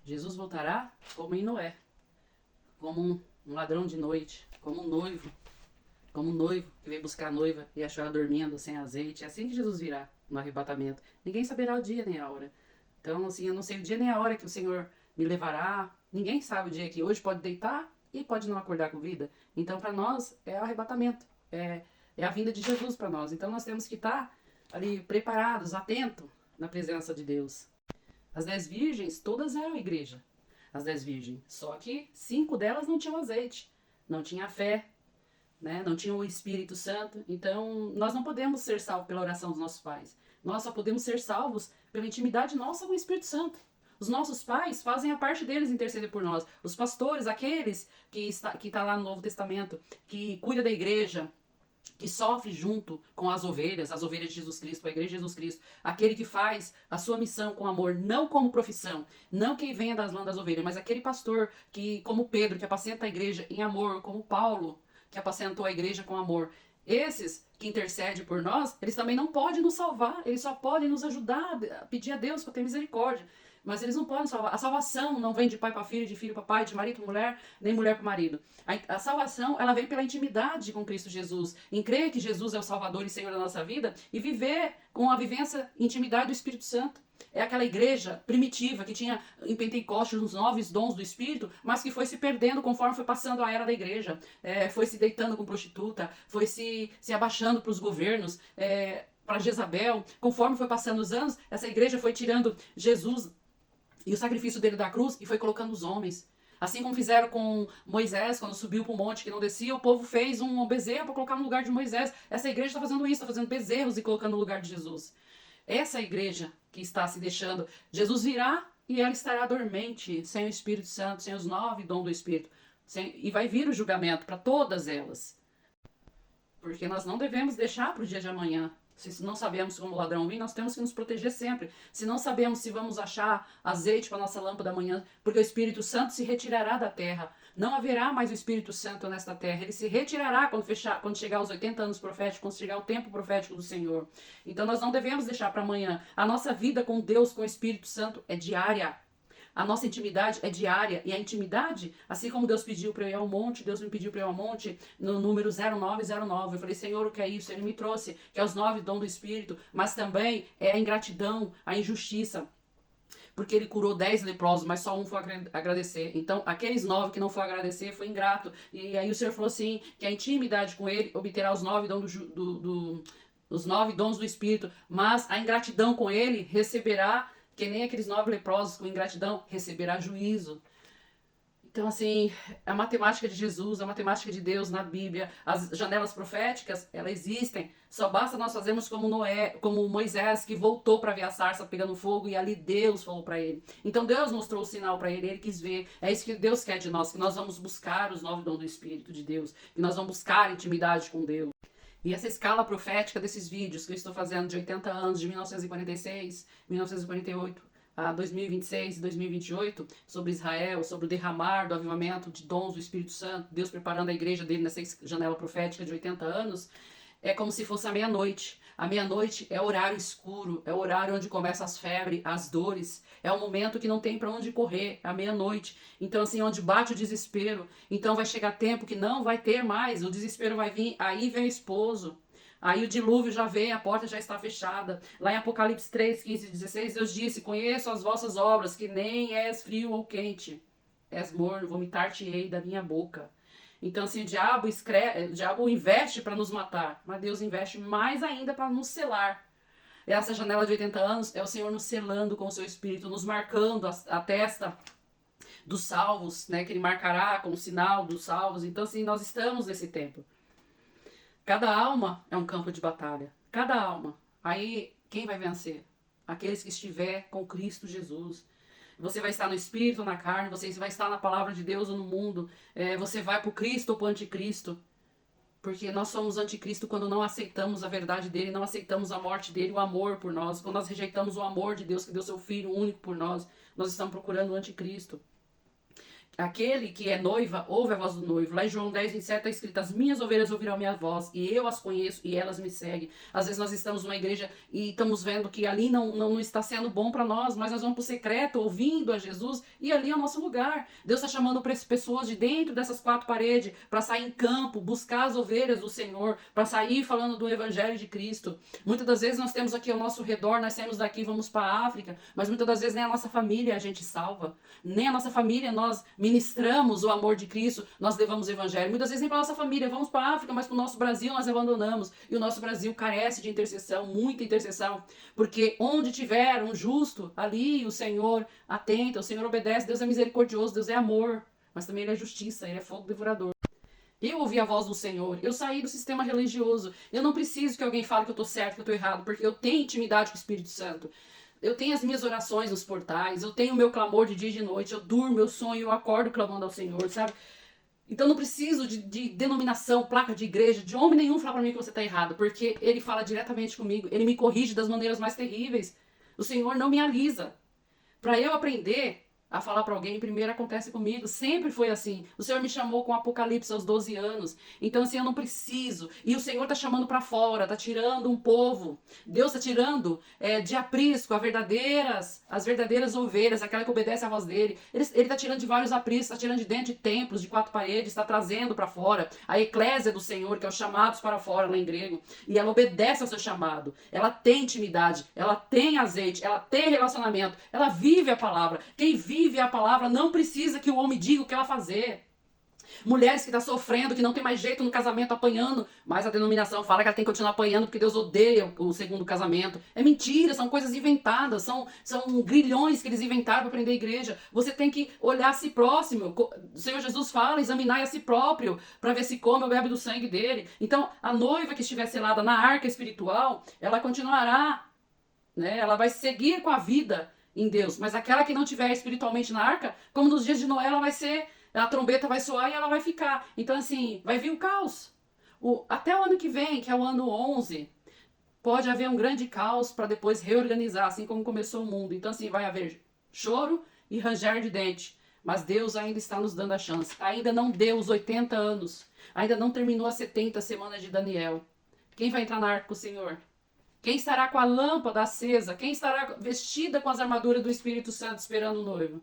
Jesus voltará como em Noé, como um ladrão de noite, como um noivo que veio buscar a noiva e achou ela dormindo sem azeite. É assim que Jesus virá no arrebatamento. Ninguém saberá o dia nem a hora. Então, assim, eu não sei o dia nem a hora que o Senhor me levará. Ninguém sabe o dia que hoje pode deitar e pode não acordar com vida. Então, para nós, é o arrebatamento. É a vinda de Jesus para nós. Então, nós temos que estar ali preparados, atentos na presença de Deus. As 10 virgens, todas eram igreja. As 10 virgens. Só que 5 delas não tinham azeite. Não tinha fé, né? Não tinha o Espírito Santo. Então, nós não podemos ser salvos pela oração dos nossos pais. Nós só podemos ser salvos pela intimidade nossa com o Espírito Santo. Os nossos pais fazem a parte deles interceder por nós. Os pastores, aqueles que está lá no Novo Testamento, que cuida da igreja, que sofre junto com as ovelhas de Jesus Cristo, a igreja de Jesus Cristo, aquele que faz a sua missão com amor, não como profissão, não quem venha das lãs das ovelhas, mas aquele pastor que, como Pedro, que apacenta a igreja em amor, como Paulo, que apacentou a igreja com amor. Esses que intercedem por nós, eles também não podem nos salvar, eles só podem nos ajudar a pedir a Deus para ter misericórdia. Mas eles não podem salvar. A salvação não vem de pai para filho, de filho para pai, de marido para mulher, nem mulher para marido. A salvação, ela vem pela intimidade com Cristo Jesus, em crer que Jesus é o Salvador e Senhor da nossa vida e viver com a vivência, intimidade do Espírito Santo. É aquela igreja primitiva que tinha em Pentecostes os 9 dons do Espírito, mas que foi se perdendo conforme foi passando a era da igreja. Foi se deitando com prostituta, foi se abaixando para os governos, para Jezabel. Conforme foi passando os anos, essa igreja foi tirando Jesus e o sacrifício dele da cruz e foi colocando os homens. Assim como fizeram com Moisés, quando subiu para o monte que não descia, o povo fez um bezerro para colocar no lugar de Moisés. Essa igreja está fazendo isso, está fazendo bezerros e colocando no lugar de Jesus. Essa igreja que está se deixando, Jesus virá e ela estará dormente, sem o Espírito Santo, sem os 9 dons do Espírito. E vai vir o julgamento para todas elas. Porque nós não devemos deixar para o dia de amanhã. Se não sabemos como o ladrão vem, nós temos que nos proteger sempre. Se não sabemos se vamos achar azeite para nossa lâmpada amanhã, porque o Espírito Santo se retirará da terra. Não haverá mais o Espírito Santo nesta terra. Ele se retirará quando chegar os 80 anos proféticos, quando chegar o tempo profético do Senhor. Então nós não devemos deixar para amanhã. A nossa vida com Deus, com o Espírito Santo, é diária. A nossa intimidade é diária. E a intimidade, assim como Deus pediu para eu ir ao monte, Deus me pediu para eu ir ao monte no número 0909. Eu falei, Senhor, o que é isso? Ele me trouxe, que é os 9 dons do Espírito, mas também é a ingratidão, a injustiça. Porque ele curou 10 leprosos, mas só um foi agradecer. Então, aqueles 9 que não foi agradecer foi ingrato. E aí o Senhor falou assim, que a intimidade com ele obterá os 9 dons os 9 dons do Espírito, mas a ingratidão com ele receberá, que nem aqueles 9 leprosos com ingratidão, receberá juízo. Então, assim, a matemática de Jesus, a matemática de Deus na Bíblia, as janelas proféticas, elas existem. Só basta nós fazermos como Noé, como Moisés, que voltou para ver a sarça pegando fogo e ali Deus falou para ele. Então Deus mostrou o sinal para ele, ele quis ver. É isso que Deus quer de nós, que nós vamos buscar os 9 dons do Espírito de Deus, que nós vamos buscar intimidade com Deus. E essa escala profética desses vídeos que eu estou fazendo de 80 anos, de 1946, 1948 a 2026 e 2028, sobre Israel, sobre o derramar do avivamento de dons do Espírito Santo, Deus preparando a igreja dele nessa janela profética de 80 anos, é como se fosse a meia-noite. A meia-noite é o horário escuro, é o horário onde começam as febres, as dores. É o momento que não tem para onde correr, é a meia-noite. Então, assim, onde bate o desespero. Então vai chegar tempo que não vai ter mais, o desespero vai vir, aí vem o esposo. Aí o dilúvio já vem, a porta já está fechada. Lá em Apocalipse 3, 15 e 16, Deus disse, conheço as vossas obras, que nem és frio ou quente. És morno, vomitar-te-ei da minha boca. Então, assim, o diabo investe para nos matar, mas Deus investe mais ainda para nos selar. Essa janela de 80 anos é o Senhor nos selando com o seu Espírito, nos marcando a testa dos salvos, né, que Ele marcará com o sinal dos salvos. Então, assim, nós estamos nesse tempo. Cada alma é um campo de batalha. Cada alma. Aí, quem vai vencer? Aqueles que estiver com Cristo Jesus. Você vai estar no espírito ou na carne, você vai estar na palavra de Deus ou no mundo. Você vai para o Cristo ou para o anticristo. Porque nós somos anticristo quando não aceitamos a verdade dele, não aceitamos a morte dele, o amor por nós. Quando nós rejeitamos o amor de Deus, que deu seu Filho único por nós, nós estamos procurando o anticristo. Aquele que é noiva, ouve a voz do noivo. Lá em João 10:27 está escrito: as minhas ovelhas ouvirão a minha voz, e eu as conheço, e elas me seguem. Às vezes nós estamos numa igreja e estamos vendo que ali não está sendo bom para nós, mas nós vamos para o secreto, ouvindo a Jesus, e ali é o nosso lugar. Deus está chamando pessoas de dentro dessas quatro paredes para sair em campo, buscar as ovelhas do Senhor, para sair falando do Evangelho de Cristo. Muitas das vezes nós temos aqui ao nosso redor, nós saímos daqui e vamos para a África, mas muitas das vezes nem a nossa família a gente salva, nem a nossa família nós ministramos o amor de Cristo, nós levamos o evangelho. Muitas vezes nem para nossa família, vamos para a África, mas para o nosso Brasil nós abandonamos. E o nosso Brasil carece de intercessão, muita intercessão, porque onde tiver um justo, ali o Senhor atenta, o Senhor obedece. Deus é misericordioso, Deus é amor, mas também Ele é justiça, Ele é fogo devorador. Eu ouvi a voz do Senhor, eu saí do sistema religioso. Eu não preciso que alguém fale que eu estou certo, que eu estou errado, porque eu tenho intimidade com o Espírito Santo. Eu tenho as minhas orações nos portais, eu tenho o meu clamor de dia e de noite, eu durmo, eu sonho, eu acordo clamando ao Senhor, sabe? Então não preciso de denominação, placa de igreja, de homem nenhum falar para mim que você está errado, porque Ele fala diretamente comigo, Ele me corrige das maneiras mais terríveis. O Senhor não me alisa. Para eu aprender a falar para alguém, primeiro acontece comigo, sempre foi assim. O Senhor me chamou com Apocalipse aos 12 anos, então assim, eu não preciso. E o Senhor tá chamando para fora, tá tirando um povo. Deus tá tirando de aprisco as verdadeiras ovelhas, aquela que obedece à voz dele. Ele tá tirando de vários apriscos, tá tirando de dentro de templos, de quatro paredes, tá trazendo para fora a eclésia do Senhor, que é os chamados para fora lá em grego. E ela obedece ao seu chamado, ela tem intimidade, ela tem azeite, ela tem relacionamento, ela vive a palavra. Quem vive a palavra não precisa que o homem diga o que ela fazer. Mulheres que estão sofrendo, que não tem mais jeito no casamento, apanhando, mas a denominação fala que ela tem que continuar apanhando porque Deus odeia o segundo casamento. É mentira, são coisas inventadas, são grilhões que eles inventaram para prender a igreja. Você tem que olhar a si próximo. O Senhor Jesus fala, examinar a si próprio, para ver se come ou bebe do sangue dele. Então, a noiva que estiver selada na arca espiritual, ela continuará, né? Ela vai seguir com a vida em Deus, mas aquela que não tiver espiritualmente na arca, como nos dias de Noé, ela vai ser, a trombeta vai soar e ela vai ficar. Então assim, vai vir o caos. Até o ano que vem, que é o ano 11, pode haver um grande caos para depois reorganizar, assim como começou o mundo. Então assim, vai haver choro e ranger de dente, mas Deus ainda está nos dando a chance. Ainda não deu os 80 anos, ainda não terminou as 70 semanas de Daniel. Quem vai entrar na arca com o Senhor? Quem estará com a lâmpada acesa? Quem estará vestida com as armaduras do Espírito Santo esperando o noivo?